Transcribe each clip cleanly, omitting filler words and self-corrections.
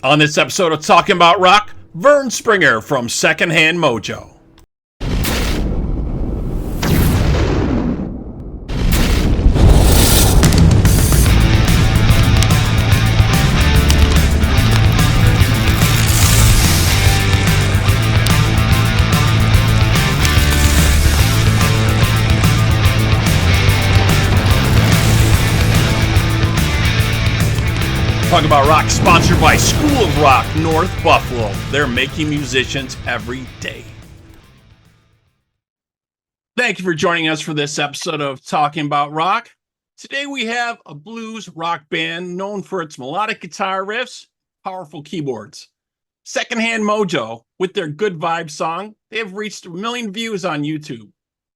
On this episode of Talking About Rock, Vern Springer from Second Hand Mojo. Talk About Rock, sponsored by School of Rock, North Buffalo. They're making musicians every day. Thank you for joining us for this episode of Talking About Rock. Today we have a blues rock band known for its melodic guitar riffs, powerful keyboards. Second Hand Mojo, with their Good Vibes song, they have reached 1 million views on YouTube.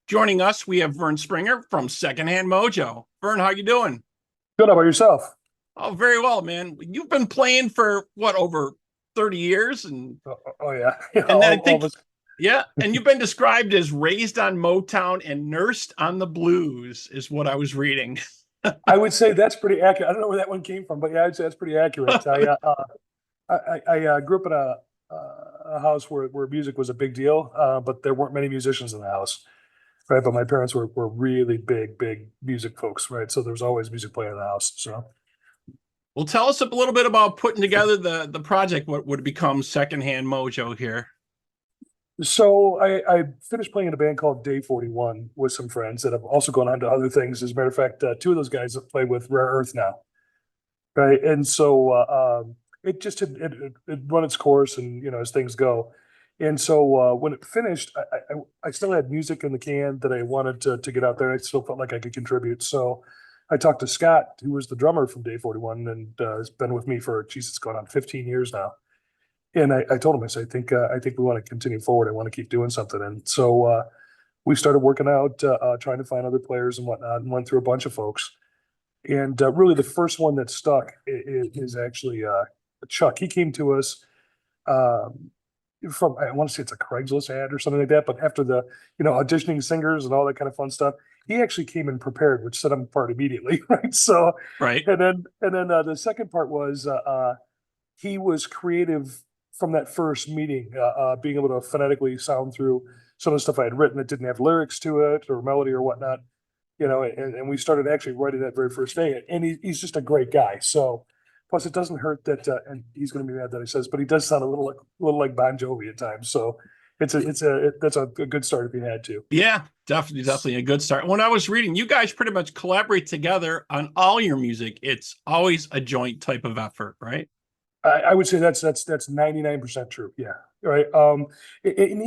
Joining us, we have Vern Springer from Second Hand Mojo. Vern, how you doing? Good. How about yourself? Oh, very well, man. You've been playing for what, over 30 years? And yeah. And I think, yeah, and you've been described as raised on Motown and nursed on the blues, is what I was reading. I would say that's pretty accurate. I don't know where that one came from, but yeah, I'd say that's pretty accurate. I grew up in a house where music was a big deal, but there weren't many musicians in the house, right? But my parents were really big music folks, right? So there was always music playing in the house. So. Well, tell us a little bit about putting together the project, what would become Second Hand Mojo here. So I finished playing in a band called Day 41 with some friends that have also gone on to other things. As a matter of fact, two of those guys have played with Rare Earth now, right? And so it just it run its course, and as things go. And so when it finished, I still had music in the can that I wanted to get out there. I still felt like I could contribute. So I talked to Scott, who was the drummer from Day 41, and has been with me for, it's going on 15 years now. And I told him, I said, I think we want to continue forward. I want to keep doing something. And so we started working out, trying to find other players and whatnot, and went through a bunch of folks. And really the first one that stuck is actually Chuck. He came to us from, I want to say it's a Craigslist ad or something like that, but after the, auditioning singers and all that kind of fun stuff, he actually came in prepared, which set him apart immediately, right? So, right. And then the second part was he was creative from that first meeting, being able to phonetically sound through some of the stuff I had written that didn't have lyrics to it or melody or whatnot, and we started actually writing that very first day. And he's just a great guy. So, plus it doesn't hurt that, and he's going to be mad that he says, but he does sound a little like Bon Jovi at times. So. That's a good start if you had to. Yeah, definitely a good start. When I was reading, you guys pretty much collaborate together on all your music. It's always a joint type of effort, right? I would say that's 99% true. Yeah, right. And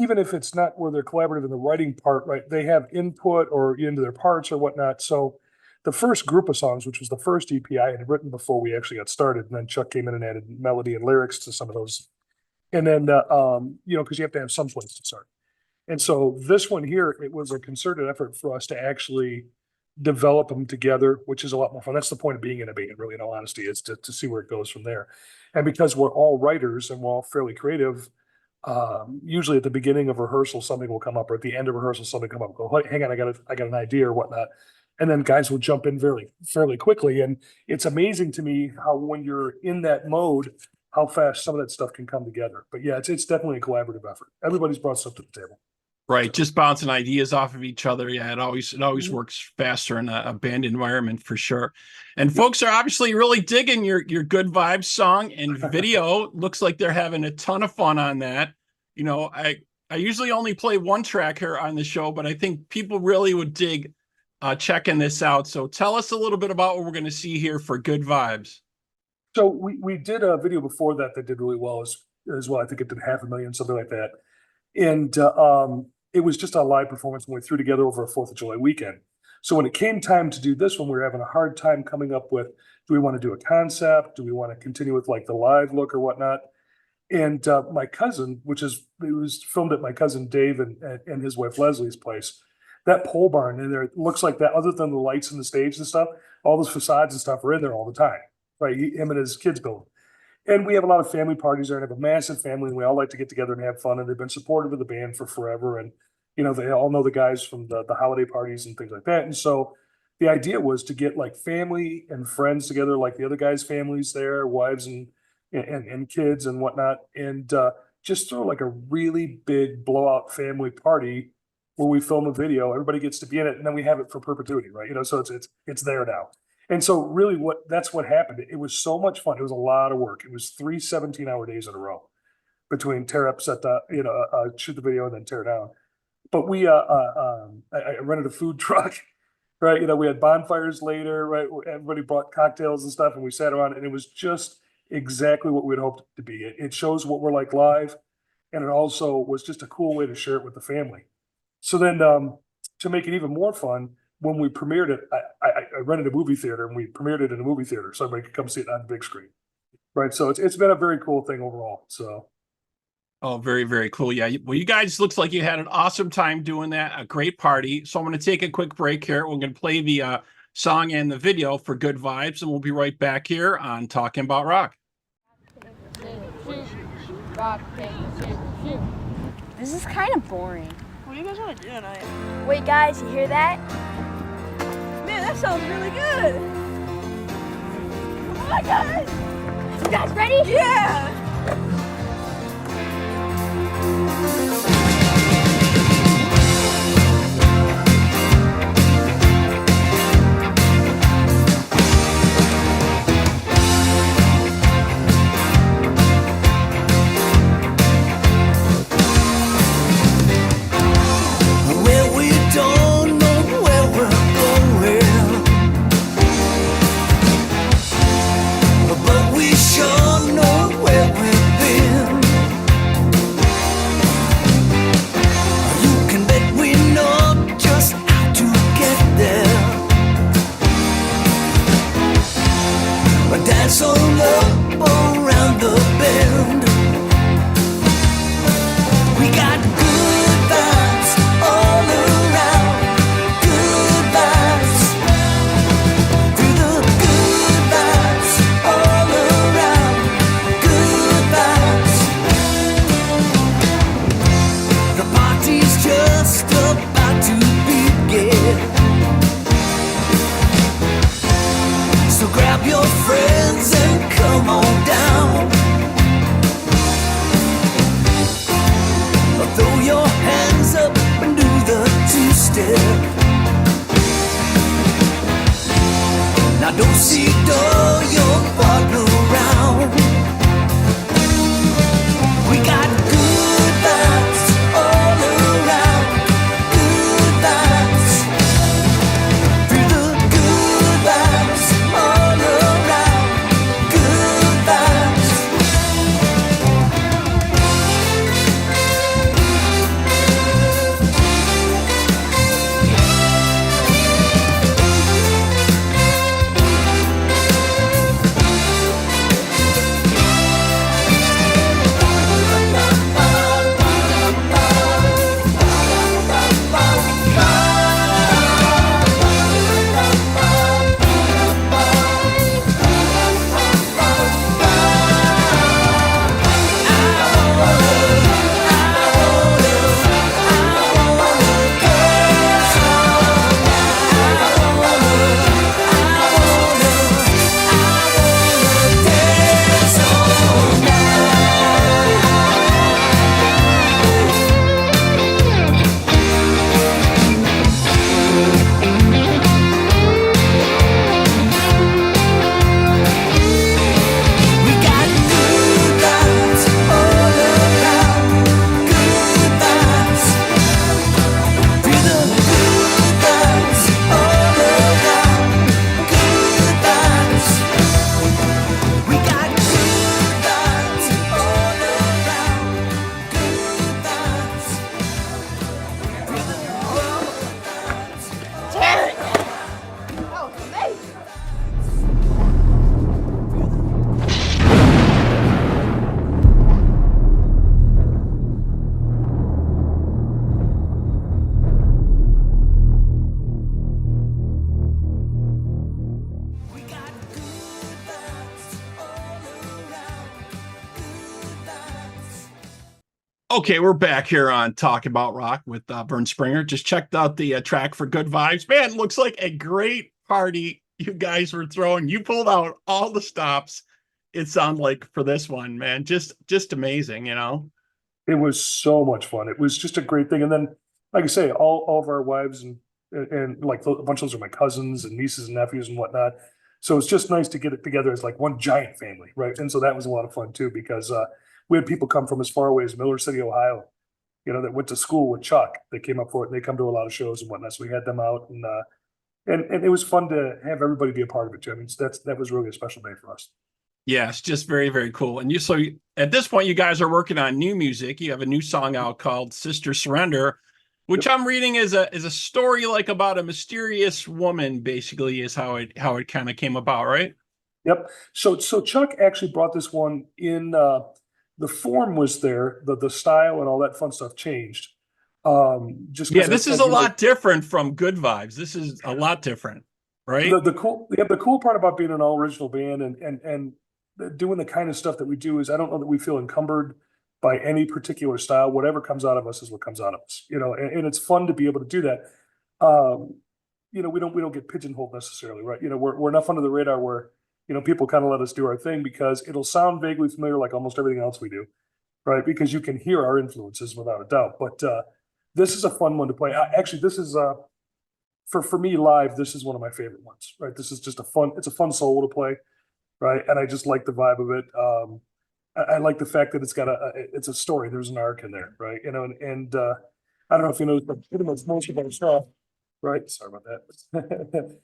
even if it's not where they're collaborative in the writing part, right? They have input or into their parts or whatnot. So the first group of songs, which was the first EP I had written before we actually got started, and then Chuck came in and added melody and lyrics to some of those. And then, because you have to have some place to start. And so this one here, it was a concerted effort for us to actually develop them together, which is a lot more fun. That's the point of being in a band, really, in all honesty, is to see where it goes from there. And because we're all writers and we're all fairly creative, usually at the beginning of rehearsal, something will come up, or at the end of rehearsal, something come up, go, hang on, I got an idea or whatnot. And then guys will jump in fairly quickly. And it's amazing to me how when you're in that mode, how fast some of that stuff can come together. But yeah, it's definitely a collaborative effort. Everybody's brought stuff to the table. Right, just bouncing ideas off of each other. Yeah, it always works faster in a band environment for sure. And folks are obviously really digging your Good Vibes song and video. Looks like they're having a ton of fun on that. I usually only play one track here on the show, but I think people really would dig checking this out. So tell us a little bit about what we're going to see here for Good Vibes. So we did a video before that did really well as well. I think it did 500,000, something like that. And it was just a live performance when we threw together over a 4th of July weekend. So when it came time to do this one, we were having a hard time coming up with, do we want to do a concept? Do we want to continue with like the live look or whatnot? And my cousin, it was filmed at my cousin Dave and his wife Leslie's place, that pole barn in there, it looks like that, other than the lights and the stage and stuff, all those facades and stuff are in there all the time. Right, him and his kids build. And we have a lot of family parties there and have a massive family, and we all like to get together and have fun. And they've been supportive of the band for forever. And, they all know the guys from the holiday parties and things like that. And so the idea was to get like family and friends together, like the other guys' families there, wives and and kids and whatnot, and just throw like a really big blowout family party where we film a video, everybody gets to be in it, and then we have it for perpetuity, right? You know, so it's there now. And so really that's what happened. It was so much fun. It was a lot of work. It was 3 17-hour days in a row between tear up, set the, shoot the video and then tear down. But I rented a food truck, right? You know, we had bonfires later, right? Everybody brought cocktails and stuff, and we sat around, and it was just exactly what we'd hoped it to be. It shows what we're like live, and it also was just a cool way to share it with the family. So then, to make it even more fun, when we premiered it, I rented a movie theater, and we premiered it in a movie theater so everybody could come see it on the big screen, right? So it's been a very cool thing overall. So. Oh, very, very cool. Yeah. Well, you guys looks like you had an awesome time doing that. A great party. So I'm going to take a quick break here. We're going to play the song and the video for Good Vibes, and we'll be right back here on Talking About Rock. This is kind of boring. What do you guys want to do tonight? Wait, guys, you hear that? Man, that sounds really good. Come on, guys! You guys ready? Yeah! Okay, we're back here on Talk About Rock with Vern Springer. Just checked out the track for Good Vibes. Man, looks like a great party you guys were throwing. You pulled out all the stops. it sound like for this one, man? Just amazing, you know? It was so much fun. It was just a great thing. And then, like I say, all of our wives and like a bunch of those are my cousins and nieces and nephews and whatnot. So it's just nice to get it together as like one giant family, right? And so that was a lot of fun too, because we had people come from as far away as Miller City, Ohio, you know, that went to school with Chuck. They came up for it and they come to a lot of shows and whatnot. So we had them out and it was fun to have everybody be a part of it too. I mean, that was really a special day for us. Yeah, it's just very, very cool. And at this point, you guys are working on new music. You have a new song out called Sister Surrender, which I'm reading is a story like about a mysterious woman, basically, is how it kind of came about, right? Yep. So Chuck actually brought this one in. The form was there, the style and all that fun stuff changed. This is a lot different from Good Vibes. This is a lot different, right? The cool part about being an all original band and doing the kind of stuff that we do is I don't know that we feel encumbered by any particular style. Whatever comes out of us is what comes out of us, you know, and it's fun to be able to do that. You know, we don't get pigeonholed necessarily, right? You know, we're enough under the radar where, you know, people kind of let us do our thing because it'll sound vaguely familiar like almost everything else we do, right? Because you can hear our influences without a doubt. But this is a fun one to play. Actually, this is for me live, this is one of my favorite ones, right? This is just it's a fun solo to play. Right. And I just like the vibe of it. I like the fact that it's got it's a story. There's an arc in there. Right. You know, and I don't know if you know, but pretty much most of our stuff, right. Sorry about that.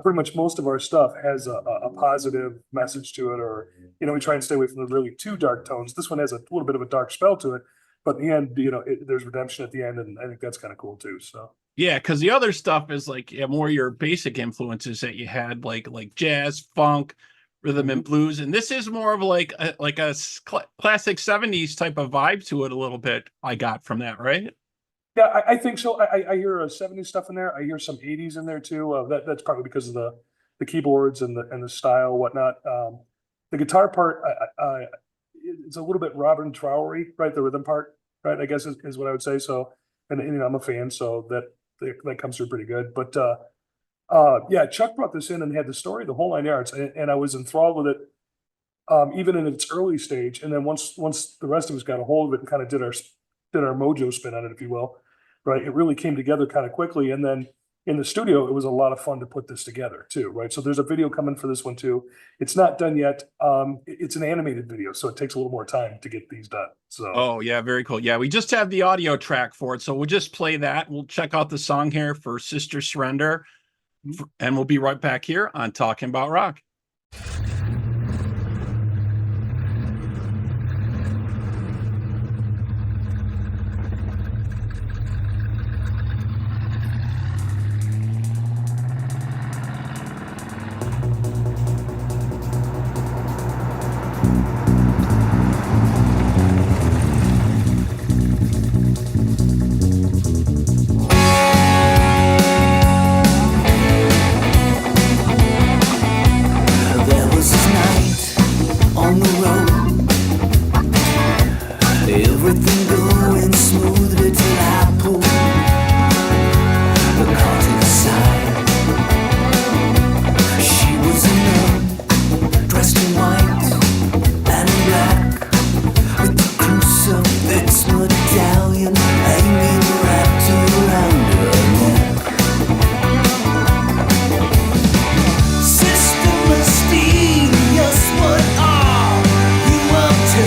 Pretty much most of our stuff has a positive message to it, or, you know, we try and stay away from the really too dark tones. This one has a little bit of a dark spell to it, but in the end, you know, there's redemption at the end. And I think that's kind of cool too. So. Yeah, because the other stuff is like more your basic influences that you had, like jazz, funk, rhythm and blues, and this is more of like a classic 70s type of vibe to it a little bit. I got from that, right? Yeah, I think so. I hear 70s stuff in there. I hear some 80s in there too. That's probably because of the keyboards and the style, whatnot. The guitar part, it's a little bit Robin Trowery, right? The rhythm part, right? I guess is what I would say. So, and you know, I'm a fan, so that comes through pretty good. But yeah, Chuck brought this in and had the story, the whole 9 yards, and I was enthralled with it, even in its early stage. And then once the rest of us got a hold of it and kind of did our mojo spin on it, if you will, right? It really came together kind of quickly. And then in the studio, it was a lot of fun to put this together too, right? So there's a video coming for this one too. It's not done yet. It's an animated video, so it takes a little more time to get these done. So. Oh yeah, very cool. Yeah, we just have the audio track for it, so we'll just play that. We'll check out the song here for Sister Surrender. And we'll be right back here on Talking About Rock. Mysterious, what are you up to?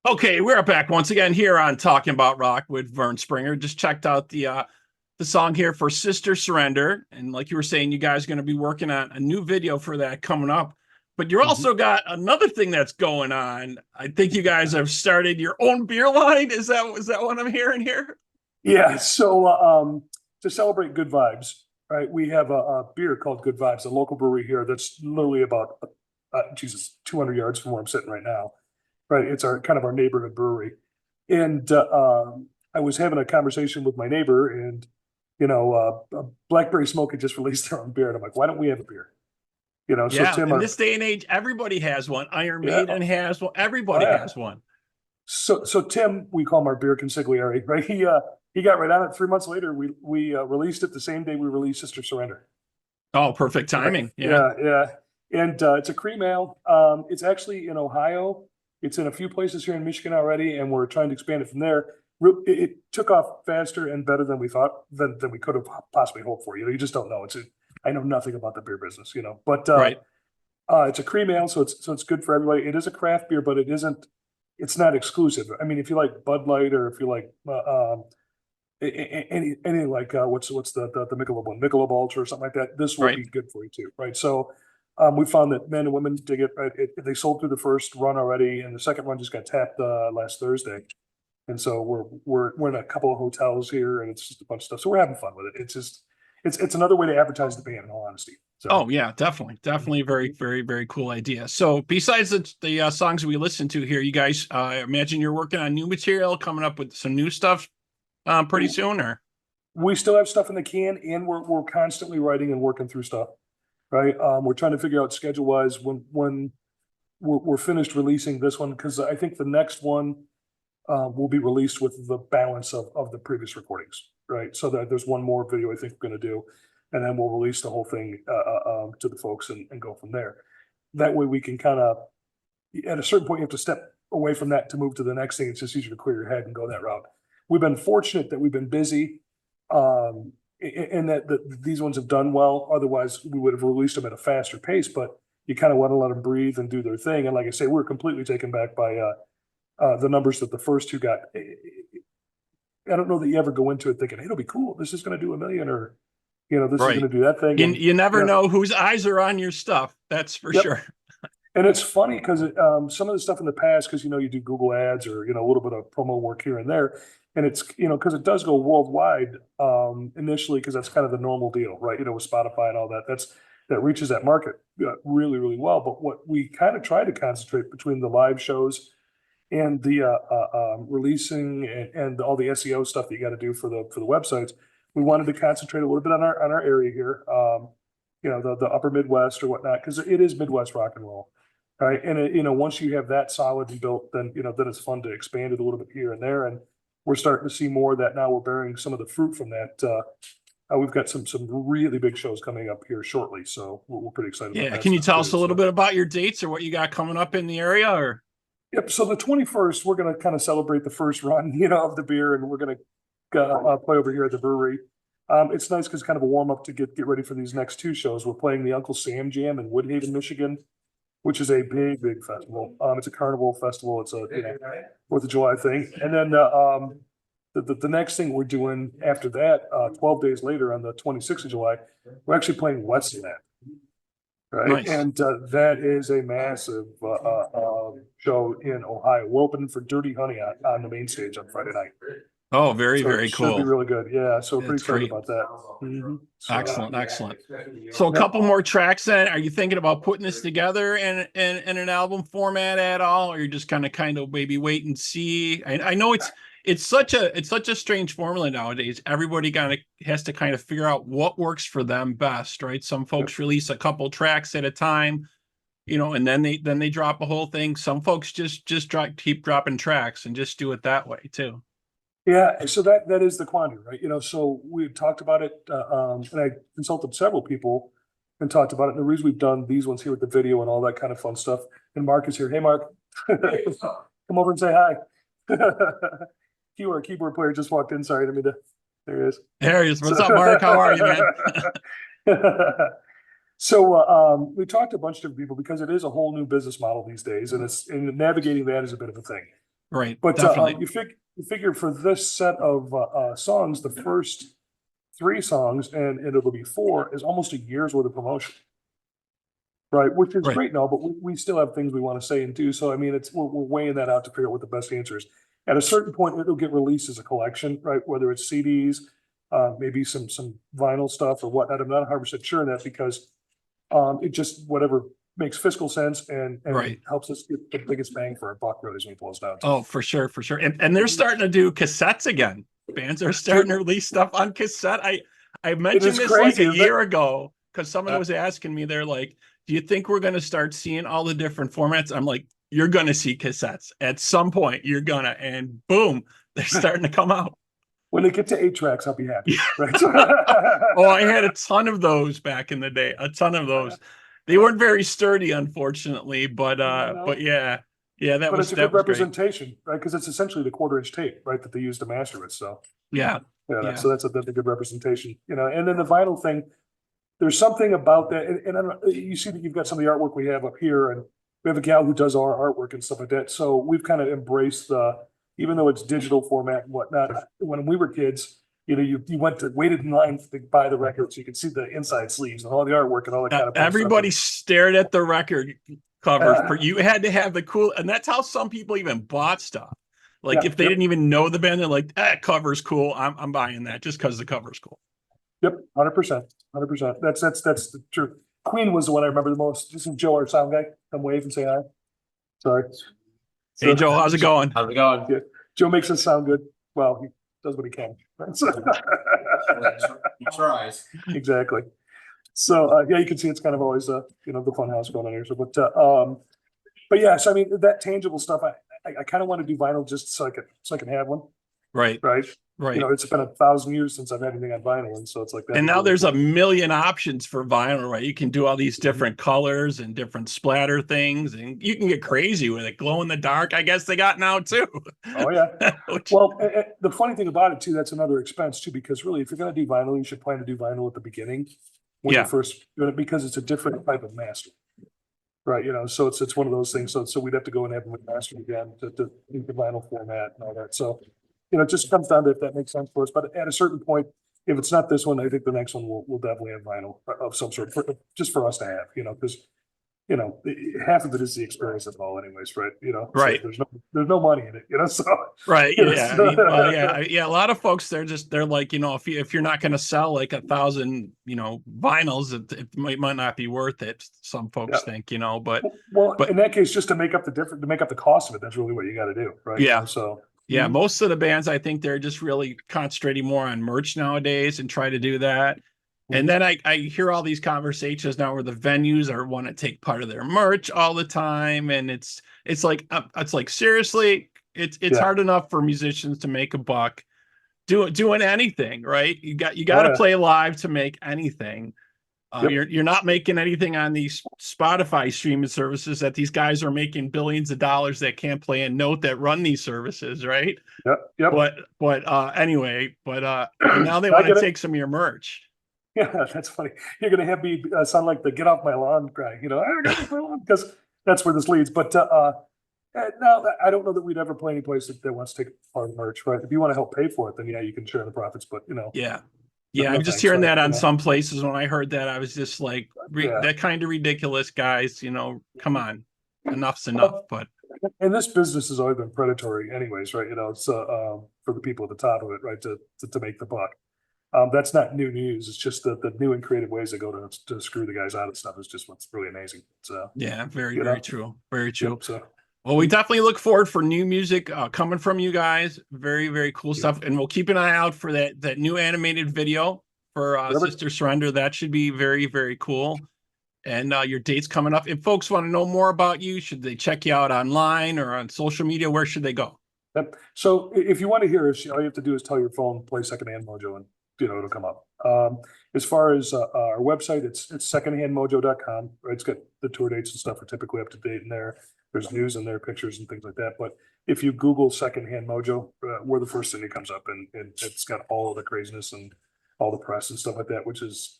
Okay, we're back once again here on Talking About Rock with Vern Springer. Just checked out the song here for Sister Surrender, and like you were saying, you guys are going to be working on a new video for that coming up. But you're also got another thing that's going on. I think you guys have started your own beer line. Is that what I'm hearing here? Yeah. So to celebrate good vibes, right? We have a beer called Good Vibes, a local brewery here that's literally about 200 yards from where I'm sitting right now. Right, it's our kind of our neighborhood brewery, and I was having a conversation with my neighbor, and Blackberry Smoke had just released their own beer, and I'm like, why don't we have a beer? So Yeah, Tim, in this day and age, everybody has one. Iron Maiden has one. Everybody has one. So Tim, we call him our beer consigliere, right? He got right on it. 3 months later, we released it the same day we released Sister Surrender. Oh, perfect timing. Right? Yeah, and it's a cream ale. It's actually in Ohio. It's in a few places here in Michigan already, and we're trying to expand it from there. It took off faster and better than we thought, than we could have possibly hoped for. You just don't know. I know nothing about the beer business, but Right. It's a cream ale, so it's good for everybody. It is a craft beer, but it's not exclusive. I mean, if you like Bud Light or if you like any like what's the Michelob one, Michelob Ultra or something like that, this will be good for you too, right? So we found that men and women dig it. Right? They sold through the first run already, and the second run just got tapped last Thursday. And so we're in a couple of hotels here, and it's just a bunch of stuff. So we're having fun with it. It's another way to advertise the band, in all honesty. So. Oh yeah, definitely a very, very, very cool idea. So besides the songs we listen to here, you guys, I imagine you're working on new material, coming up with some new stuff pretty soon, or? We still have stuff in the can, and we're constantly writing and working through stuff. Right. We're trying to figure out schedule wise when we're finished releasing this one, because I think the next one will be released with the balance of the previous recordings. Right. So that there's one more video I think we're going to do, and then we'll release the whole thing to the folks and go from there. That way we can kind of, at a certain point, you have to step away from that to move to the next thing. It's just easier to clear your head and go that route. We've been fortunate that we've been busy. And that these ones have done well. Otherwise, we would have released them at a faster pace. But you kind of want to let them breathe and do their thing. And like I say, we're completely taken back by the numbers that the first two got. I don't know that you ever go into it thinking, "Hey, it'll be cool. This is going to do 1 million," or this is going to do that thing. You never know whose eyes are on your stuff. That's for sure. And it's funny because some of the stuff in the past, because you do Google ads or a little bit of promo work here and there. And it's, because it does go worldwide initially, because that's kind of the normal deal, right? With Spotify and all that, that reaches that market really, really well. But what we kind of try to concentrate between the live shows and the releasing and all the SEO stuff that you got to do for the websites, we wanted to concentrate a little bit on our area here, the upper Midwest or whatnot, because it is Midwest rock and roll, right? And once you have that solid and built, then then it's fun to expand it a little bit here and there. And we're starting to see more of that now. We're bearing some of the fruit from that. We've got some really big shows coming up here shortly, so we're pretty excited. Yeah, can you tell us a little bit about your dates or what you got coming up in the area? Or yep. So the 21st, we're going to kind of celebrate the first run, of the beer, and we're going to play over here at the brewery. It's nice because kind of a warm up to get ready for these next two shows. We're playing the Uncle Sam Jam in Woodhaven, Michigan, which is a big festival. It's a carnival festival. It's a 4th of July thing. And then the next thing we're doing after that, 12 days later on the 26th of July, we're actually playing Westland. Right. Nice. And that is a massive show in Ohio. We're opening for Dirty Honey on the main stage on Friday night. Oh, very cool. Should be really good. Yeah. So we're pretty excited great. about that. Mm-hmm. So, Excellent. So a couple more tracks then. Are you thinking about putting this together in an album format at all? Or you're just kind of maybe wait and see? I know it's such a strange formula nowadays. Everybody has to kind of figure out what works for them best, right? Some folks release a couple tracks at a time, and then they drop a whole thing. Some folks just keep dropping tracks and just do it that way too. Yeah, so that is the quandary, right? So we talked about it, and I consulted several people and talked about it. And the reason we've done these ones here with the video and all that kind of fun stuff. And Marq is here. Hey, Marq, come over and say hi. Keyboard player just walked in. Sorry, there he is. There he is. What's up, Marq? How are you, man? So we talked to a bunch of different people because it is a whole new business model these days, and navigating that is a bit of a thing. Right. But Definitely. you figure for this set of songs, the first 3 songs, and it'll be 4, is almost a year's worth of promotion. Right, which is Right. great now, but we still have things we want to say and do. So I mean, we're weighing that out to figure out what the best answer is. At a certain point, it'll get released as a collection, right? Whether it's CDs, maybe some vinyl stuff or whatnot. I'm not 100% sure of that because it just whatever makes fiscal sense and Right. helps us get the biggest bang for our buck really as we close down. Oh, for sure, for sure. And they're starting to do cassettes again. Bands are starting to release stuff on cassette. I mentioned this crazy, like a year ago because someone was asking me, they're like, do you think we're going to start seeing all the different formats? I'm like, you're going to see cassettes at some point. You're going to, and boom, they're starting to come out. When they get to 8 tracks, I'll be happy. Right? Oh, I had a ton of those back in the day. A ton of those. They weren't very sturdy, unfortunately, but yeah, that but was it's a good great. representation, right? Because it's essentially the 1/4-inch tape, right, that they use to master it. So Yeah. so that's a good representation, you know. And then the vinyl thing, there's something about that, and I don't know, you see that you've got some of the artwork we have up here, and we have a gal who does our artwork and stuff like that. So we've kind of embraced even though it's digital format and whatnot. When we were kids, you know, you waited in line to buy the record so you could see the inside sleeves and all the artwork and all that kind of everybody stuff. Stared at the record cover. You had to have the cool, and that's how some people even bought stuff. Like if they didn't even know the band, they're like, that cover's cool. I'm buying that just because the cover's cool. Yep, 100%, 100%. That's the truth. Queen was the one I remember the most. This is Joe, our sound guy. Come wave and say hi. Sorry. Hey Joe, how's it going? How's it going? Yeah. Joe makes us sound good. Well, he does what he can. He tries. Exactly. So yeah, you can see it's kind of always you know, the fun house going on here. So but yeah, so I mean that tangible stuff, I kind of want to do vinyl just so I can have one. Right. You know, it's been 1,000 years since I've had anything on vinyl, and so it's like that. And now there's a million options for vinyl, right? You can do all these different colors and different splatter things, and you can get crazy with it. Glow in the dark, I guess they got now too. Oh yeah. Well, the funny thing about it too, that's another expense too, because really, if you're going to do vinyl, you should plan to do vinyl at the beginning when you first do it, because it's a different type of master. Right, you know, so it's one of those things. So we'd have to go and have them mastered again to do the vinyl format and all that. So, you know, it just comes down to if that makes sense for us. But at a certain point, if it's not this one, I think the next one will definitely have vinyl of some sort, just for us to have, you know, because, you know, half of it is the experience of it all anyways, right? You know, right. So there's no money in it, you know, so. Right, yeah, I mean, yeah, a lot of folks, they're like, you know, if you're not going to sell like 1,000, you know, vinyls, it might not be worth it. Some folks think, you know, but in that case, just to make up the cost of it, that's really what you got to do, right? Yeah. You know, so. Yeah, most of the bands, I think they're just really concentrating more on merch nowadays and try to do that. And then I hear all these conversations now where the venues want to take part of their merch all the time, and it's like seriously, it's hard enough for musicians to make a buck doing anything, right? You got to play live to make anything. You're not making anything on these Spotify streaming services that these guys are making billions of dollars that can't play a note that run these services, right? Yep. But anyway, now they want to take some of your merch. Yeah, that's funny. You're gonna have me sound like the "get off my lawn" guy, you know? I don't get off my lawn, because that's where this leads. But no, I don't know that we'd ever play any place that wants to take part of the merch, right? If you want to help pay for it, then yeah, you can share the profits. But you know, I'm just hearing that on some places. When I heard that, I was just like, that kind of ridiculous, guys. You know, come on, enough's enough. But and this business has always been predatory, anyways, right? You know, it's for the people at the top of it, right, to make the buck. That's not new news. It's just the new and creative ways they go to screw the guys out of stuff is just what's really amazing. So yeah, very true. Very true. Yep, so. Well, we definitely look forward for new music coming from you guys. Very, very cool stuff. And we'll keep an eye out for that new animated video for Sister Surrender. That should be very, very cool. And your date's coming up. If folks want to know more about you, should they check you out online or on social media? Where should they go? Yep. So if you want to hear us, all you have to do is tell your phone, play Second Hand Mojo, and you know, it'll come up. As far as our website, it's secondhandmojo.com, right? It's got the tour dates and stuff are typically up to date in there. There's news in there, pictures and things like that. But if you Google Second Hand Mojo, we're the first thing that comes up, and it's got all the craziness and all the press and stuff like that, which is,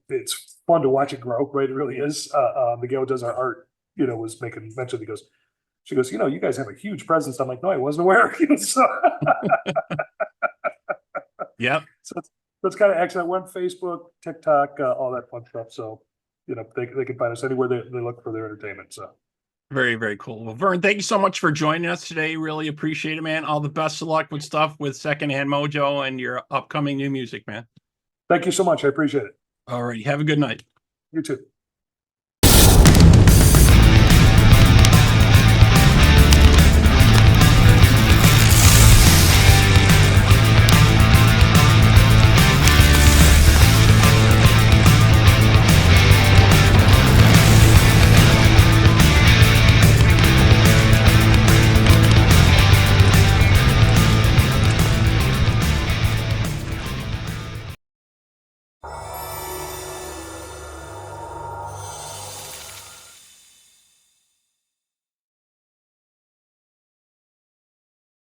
it's fun to watch it grow, right? It really is. The gal who does our art, you know, was making mention, he goes, She goes, you know, you guys have a huge presence. I'm like, no, I wasn't aware. So, Yep. so it's kind of excellent. We're on Facebook, TikTok, all that fun stuff. So, you know, they can find us anywhere they look for their entertainment. So. Very, very cool. Well, Vern, thank you so much for joining us today. Really appreciate it, man. All the best of luck with stuff with Second Hand Mojo and your upcoming new music, man. Thank you so much. I appreciate it. All right. Have a good night. You too.